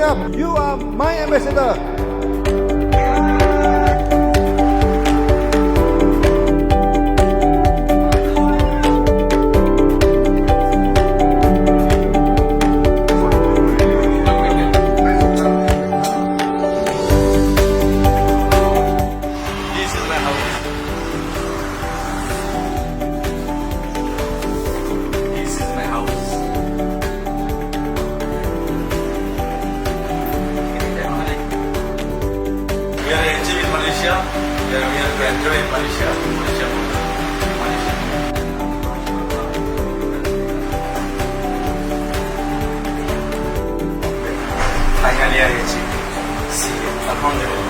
up. You are my ambassador. This is my house. This is my house. We are enjoying in Malaysia. We are to enjoy in Malaysia. Finally, I achieved. See, alhamdulillah.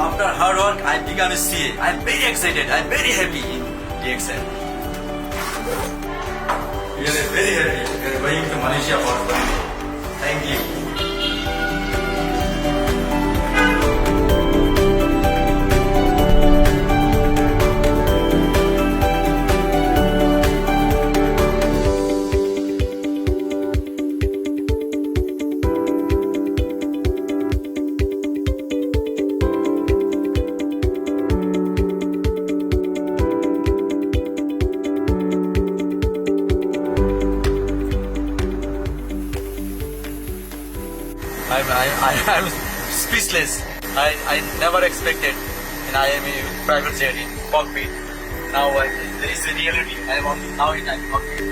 After hard work, I become a CA. I'm very excited. I'm very happy in DXN. We are very happy. We are going to Malaysia for one day. Thank you. I'm speechless. I never expected, and I am a private jet in cockpit. Now there is a reality. Now in cockpit.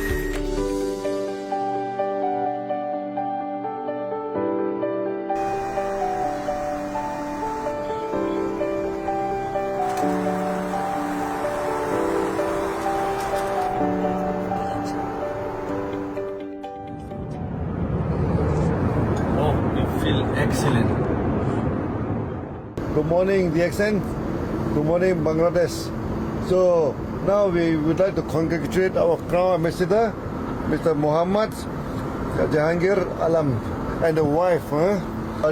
Oh, we feel excellent. Good morning, DXN. Good morning, Bangladesh. So now we would like to congratulate our Crown Ambassador, Mr. Muhammad Jahangir Alam, and the wife.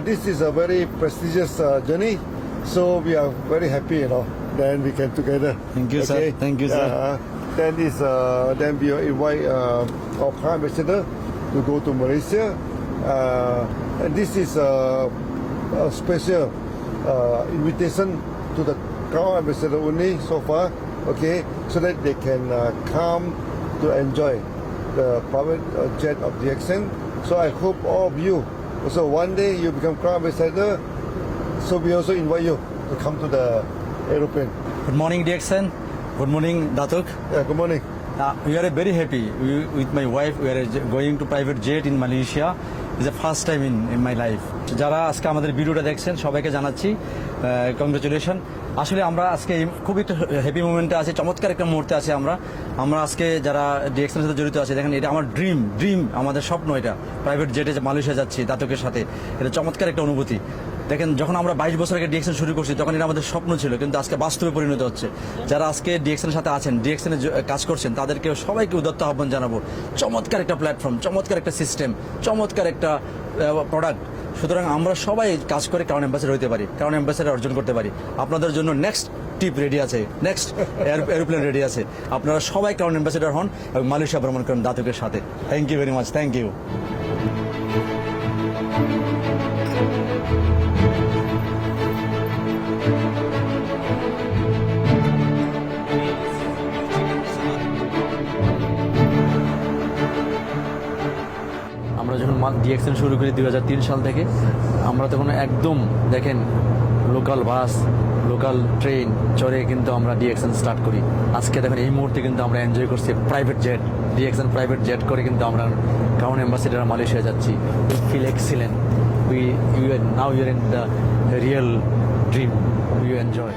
This is a very prestigious journey, so we are very happy, Then we can together. Thank you, sir. Thank you, sir. Then we invite our Crown Ambassador to go to Malaysia. And this is a special invitation to the Crown Ambassador only so far, so that they can come to enjoy the private jet of DXN. So I hope all of you, also one day you become Crown Ambassador, so we also invite you to come to the aeroplane. Good morning, DXN. Good morning, Datuk. Yeah, good morning. We are very happy. With my wife, we are going to private jet in Malaysia. It's the first time in my life. যারা আজকে আমাদের ভিডিওটা দেখছেন সবাইকে জানাচ্ছি congratulation. আসলে আমরা আজকে খুব একটা হ্যাপি মোমেন্টে আছি, চমৎকার একটা মুহূর্তে আছি আমরা আজকে যারা ডিএক্সএনের সাথে জড়িত আছে। দেখেন, এটা আমার ড্রিম, আমাদের স্বপ্ন, এটা প্রাইভেট জেটে মালয়েশিয়া যাচ্ছি দাতকের সাথে। এটা চমৎকার একটা অনুভূতি। দেখেন, যখন আমরা 22 বছর আগে ডিএক্সএন শুরু করছি তখন এটা আমাদের স্বপ্ন ছিল, কিন্তু আজকে বাস্তবে পরিণত হচ্ছে। যারা আজকে ডিএক্সএনের সাথে আছেন, ডিএক্সএনে কাজ করছেন, তাদেরকে সবাইকে উদাত্ত আহ্বান জানাবো। চমৎকার একটা প্ল্যাটফর্ম, চমৎকার একটা সিস্টেম, চমৎকার একটা প্রোডাক্ট। সুতরাং আমরা সবাই কাজ করে ক্রাউন অ্যাম্বাসেডর হতে পারি, ক্রাউন অ্যাম্বাসেডর অর্জন করতে পারি। আপনাদের জন্য নেক্সট টিপ রেডি আছে, নেক্সট এরোপ্লেন রেডি আছে। আপনারা সবাই ক্রাউন অ্যাম্বাসেডর হন এবং মালয়েশিয়া ভ্রমণ করেন দাতকের সাথে। Thank you very much. Thank you. আমরা যখন ডিএক্সএন শুরু করি 2003 সাল থেকে, আমরা তখন একদম দেখেন লোকাল বাস, লোকাল ট্রেন চড়ে কিন্তু আমরা ডিএক্সএন স্টার্ট করি। আজকে দেখেন এই মুহূর্তে কিন্তু আমরা এনজয় করছি private jet, DXN private jet করে কিন্তু আমরা ক্রাউন অ্যাম্বাসেডর মালয়েশিয়া যাচ্ছি। We feel excellent. Now you are in the real dream. You enjoy.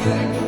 Thank you.